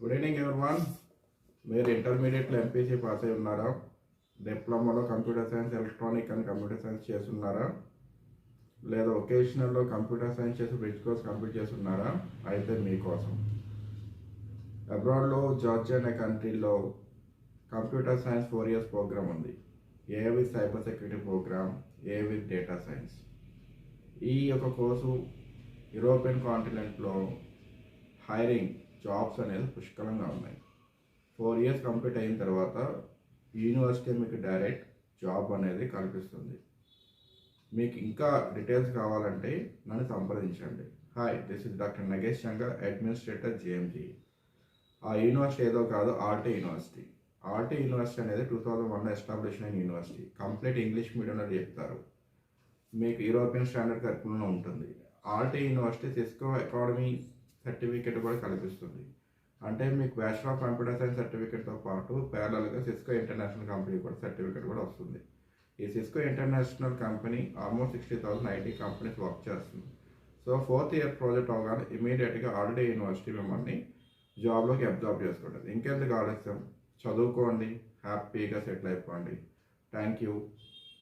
Good evening everyone. మీరు ఇంటర్మీడియట్లో MPC pass అయి ఉన్నారా? డిప్లొమాలో computer science, electronic and computer science చేస్తున్నారా? లేదా ఒకేషనల్లో కంప్యూటర్ సైన్స్ చేసి బ్రిడ్జ్ కోర్స్ కంప్లీట్ చేస్తున్నారా? అయితే మీకోసం అబ్రాడ్లో జార్జియా అనే కంట్రీలో కంప్యూటర్ సైన్స్ 4 years ప్రోగ్రామ్ ఉంది. A with cyber security program, A with data science. ఈ యొక్క కోర్సు యూరోపియన్ కాంటినెంట్లో హైరింగ్ జాబ్స్ అనేది పుష్కలంగా ఉన్నాయి. 4 years కంప్లీట్ అయిన తర్వాత యూనివర్సిటీ మీకు డైరెక్ట్ జాబ్ అనేది కల్పిస్తుంది. మీకు ఇంకా డీటెయిల్స్ కావాలంటే నన్ను సంప్రదించండి. Hi, this is doctor Nagesh Shankar, administrator JMG. ఆ యూనివర్సిటీ ఏదో కాదు, ఆర్టీ యూనివర్సిటీ. ఆర్టీ యూనివర్సిటీ అనేది 2001 ఎస్టాబ్లిష్ అయిన యూనివర్సిటీ. కంప్లీట్ ఇంగ్లీష్ మీడియంలో చెప్తారు. మీకు యూరోపియన్ స్టాండర్డ్ కరికులంలో ఉంటుంది. RT university Cisco academy certificate కూడా కల్పిస్తుంది. అంటే మీకు బ్యాచిలర్ ఆఫ్ కంప్యూటర్ సైన్స్ సర్టిఫికేట్తో పాటు ప్యారలల్గా సిస్కో ఇంటర్నేషనల్ కంపెనీ కూడా సర్టిఫికేట్ కూడా వస్తుంది. ఈ Cisco international company almost 60,000 IT companies work చేస్తుంది. సో 4th year ప్రాజెక్ట్ అవగానే ఇమీడియట్గా ఆర్టీ యూనివర్సిటీ మిమ్మల్ని జాబ్లోకి అబ్జర్వ్ చేసుకుంటుంది. ఇంకెందుకు ఆలస్యం, చదువుకోండి, హ్యాపీగా సెటిల్ అయిపోండి. Thank you.